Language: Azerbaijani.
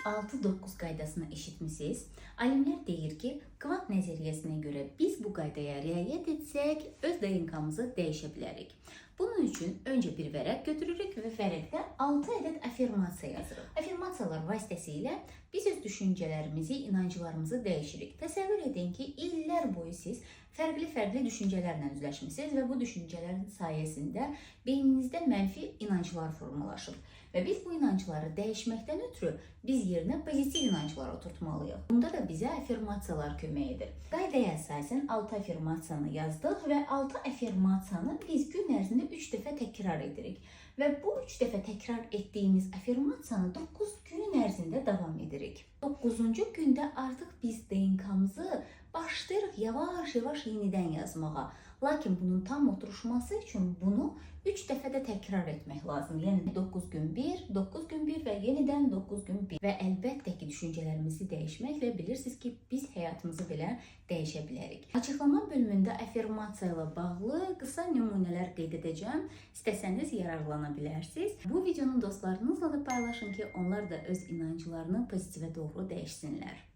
6-9 qaydasını eşitmisiniz. Alimlər deyir ki, kvant nəzəriyyəsinə görə biz bu qaydaya riayət etsək, öz DNK-mızı dəyişə bilərik. Bunun üçün öncə bir vərəq götürürük və vərəqdə 6 ədəd affirmasiya yazırıq. Affirmasiyalar vasitəsilə biz öz düşüncələrimizi, inanclarımızı dəyişirik. Təsəvvür edin ki, illər boyu siz fərqli düşüncələrlə üzləşmisiniz və bu düşüncələrin sayəsində beyninizdə mənfi inanclar formalaşıb. Və biz bu inancları dəyişməkdən ötürü biz yerinə pozitiv inanclar oturtmalıyıq. Bunda da bizə affirmasiyalar kömək edir. Qaydaya əsasən 6 affirmasiyanı yazdıq və 6 affirmasiyanı biz gün ərzində 3 dəfə təkrar edirik. Və bu 3 dəfə təkrar etdiyimiz affirmasiyanı 9 gün ərzində davam edirik. 9-cu gündə artıq biz DNK-mızı başlayırıq yavaş-yavaş yenidən yazmağa. Lakin bunun tam oturuşması üçün bunu 3 dəfə də təkrar etmək lazım. Yəni 9 gün 1, 9 gün 1 və yenidən 9 gün 1. Və əlbəttə ki, düşüncələrimizi dəyişməklə bilirsiniz ki, biz həyatımızı belə dəyişə bilərik. Açıqlama bölümündə affirmasiya ilə bağlı qısa nümunələr qeyd edəcəm. İstəsəniz yararlana bilərsiniz. Bu videonu dostlarınızla da paylaşın ki, onlar da öz inanclarını pozitivə doğru dəyişsinlər.